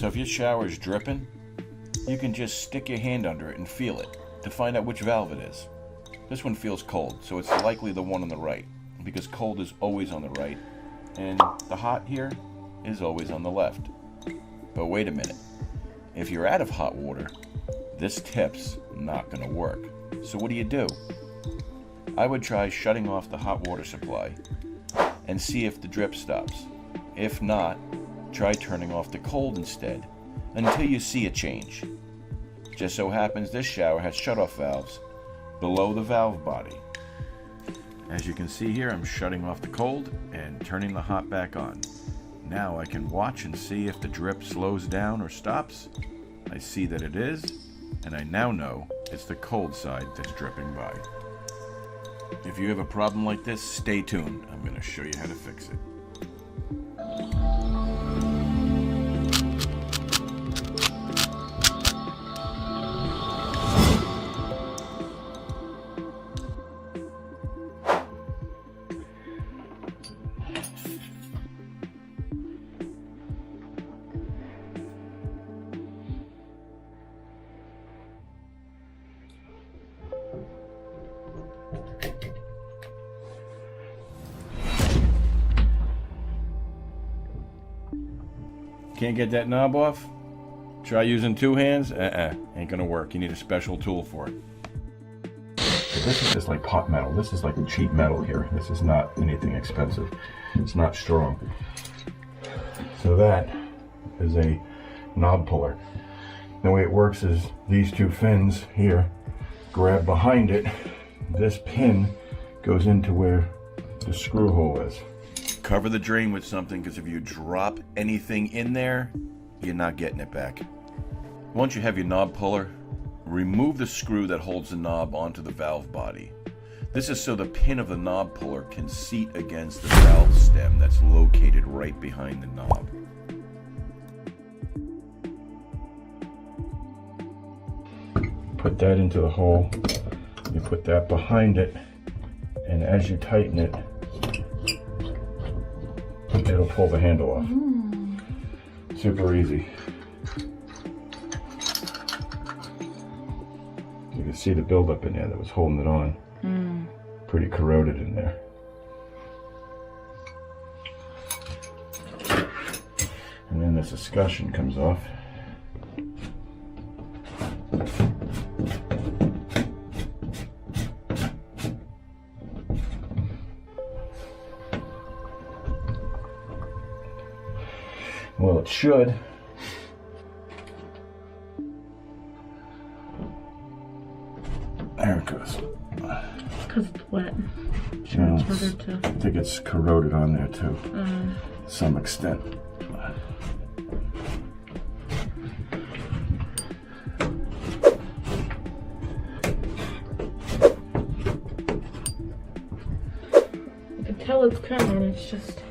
So if your shower is dripping, you can just stick your hand under it and feel it to find out which valve it is. This one feels cold, so it's likely the one on the right, because cold is always on the right, and the hot here is always on the left. But wait a minute, if you're out of hot water, this tip's not going to work. So what do? I would try shutting off the hot water supply and see if the drip stops. If not, try turning off the cold instead until you see a change. Just so happens this shower has shutoff valves below the valve body. As you can see here, I'm shutting off the cold and turning the hot back on. Now I can watch and see if the drip slows down or stops. I see that it is, and I now know it's the cold side that's dripping by. If you have a problem like this, stay tuned. I'm going to show you how to fix it. Can't get that knob off? Try using two hands? Ain't gonna work. You need a special tool for it. So this is just like pot metal. This is like a cheap metal here. This is not anything expensive. It's not strong. So that is a knob puller. The way it works is these two fins here grab behind it. This pin goes into where the screw hole is. Cover the drain with something, because if you drop anything in there, you're not getting it back. Once you have your knob puller, remove the screw that holds the knob onto the valve body. This is so the pin of the knob puller can seat against the valve stem that's located right behind the knob. Put that into the hole, you put that behind it, and as you tighten it, it'll pull the handle off. Super easy. You can see the buildup in there that was holding it on. Pretty corroded in there. And then this escutcheon comes off. Well, it should. There it goes. Because it's wet. Yeah, I think it's corroded on there too, to some extent. You can tell it's coming, it's just...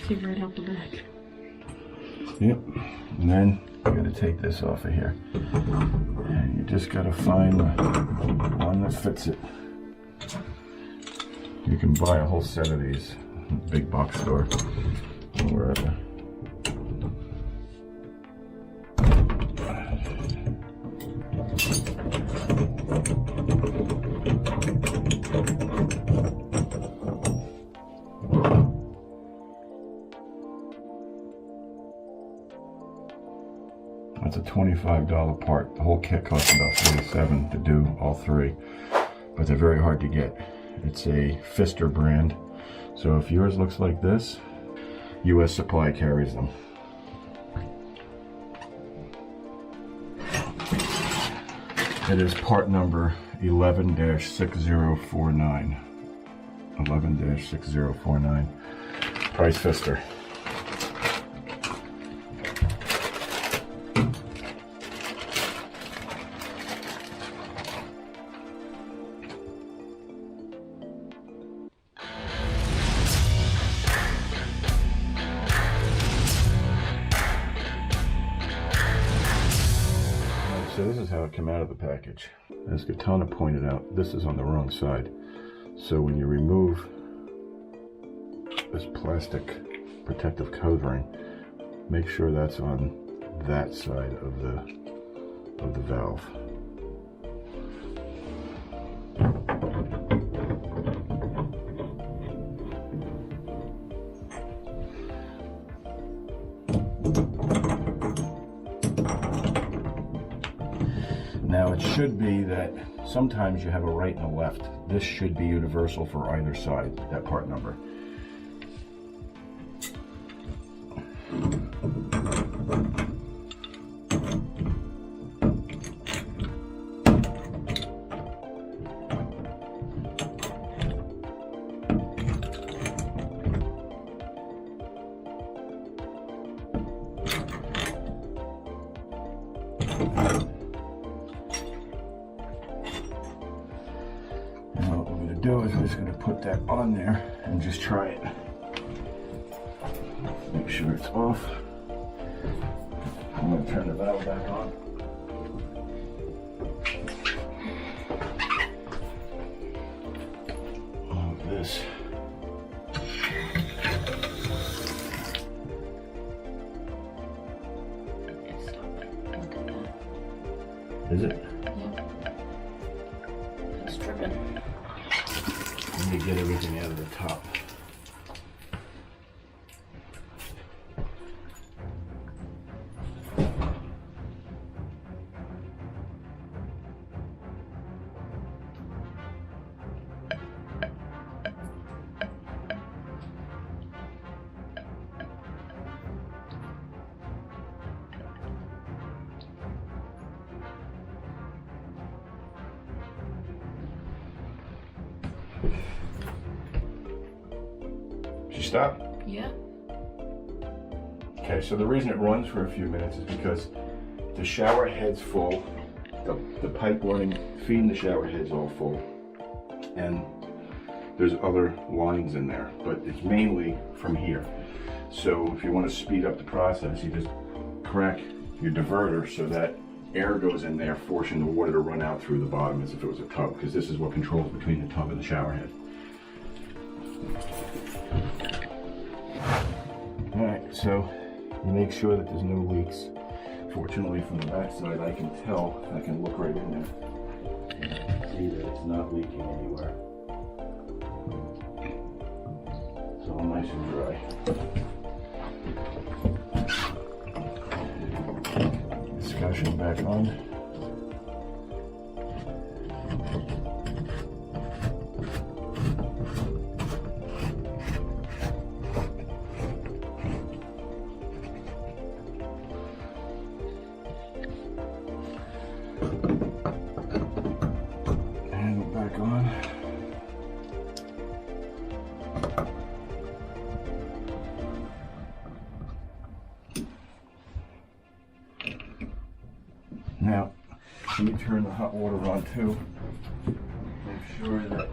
See right out the back. Yep, and then you gotta take this off of here. And you just gotta find the one that fits it. You can buy a whole set of these at the big box store or wherever. That's a $25 part. The whole kit costs about $47 to do all three, but they're very hard to get. It's a Pfister brand, so if yours looks like this, US Supply carries them. It is part number 11-6049. 11-6049. Price Pfister. come out of the package. As Katana pointed out, this is on the wrong side. So when you remove this plastic protective covering, make sure that's on that side of the valve. Now it should be that sometimes you have a right and a left. This should be universal for either side, that part number. Do is we're just going to put that on there and just try it. Make sure it's off. I'm going to turn the valve back on. Like this. Is it? Yeah. It's dripping. Let me get everything out of the top. Did you stop? Yeah. Okay, so the reason it runs for a few minutes is because the shower head's full, the pipe running, feeding the shower head's all full, and there's other lines in there, but it's mainly from here. So if you want to speed up the process, you just crack your diverter so that air goes in there, forcing the water to run out through the bottom as if it was a tub, because this is what controls between the tub and the shower head. Alright, so you make sure that there's no leaks. Fortunately, from the back side, I can tell, I can look right in there, see that it's not leaking anywhere. It's all nice and dry. Discussion back on. And back on. Now, let me turn the hot water on too. Make sure that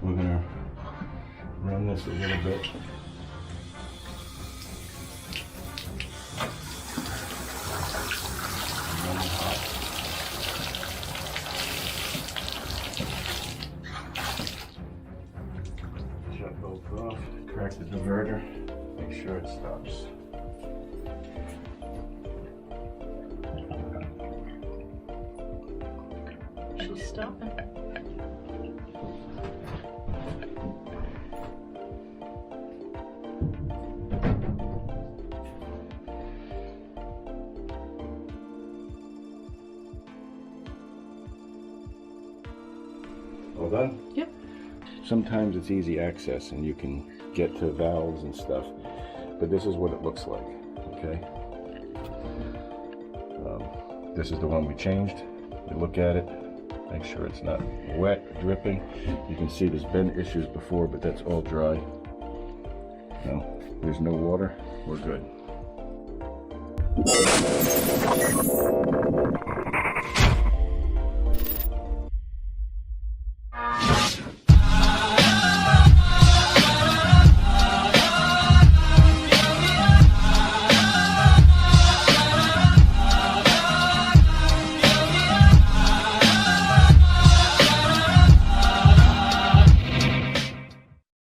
we're gonna run this a little bit. Shut both off, crack the diverter. Make sure it stops. She's stopping. All done? Yep. Sometimes it's easy access and you can get to valves and stuff, but this is what it looks like, okay? This is the one we changed. You look at it, make sure it's not wet, dripping. You can see there's been issues before, but that's all dry. No, there's no water, we're good.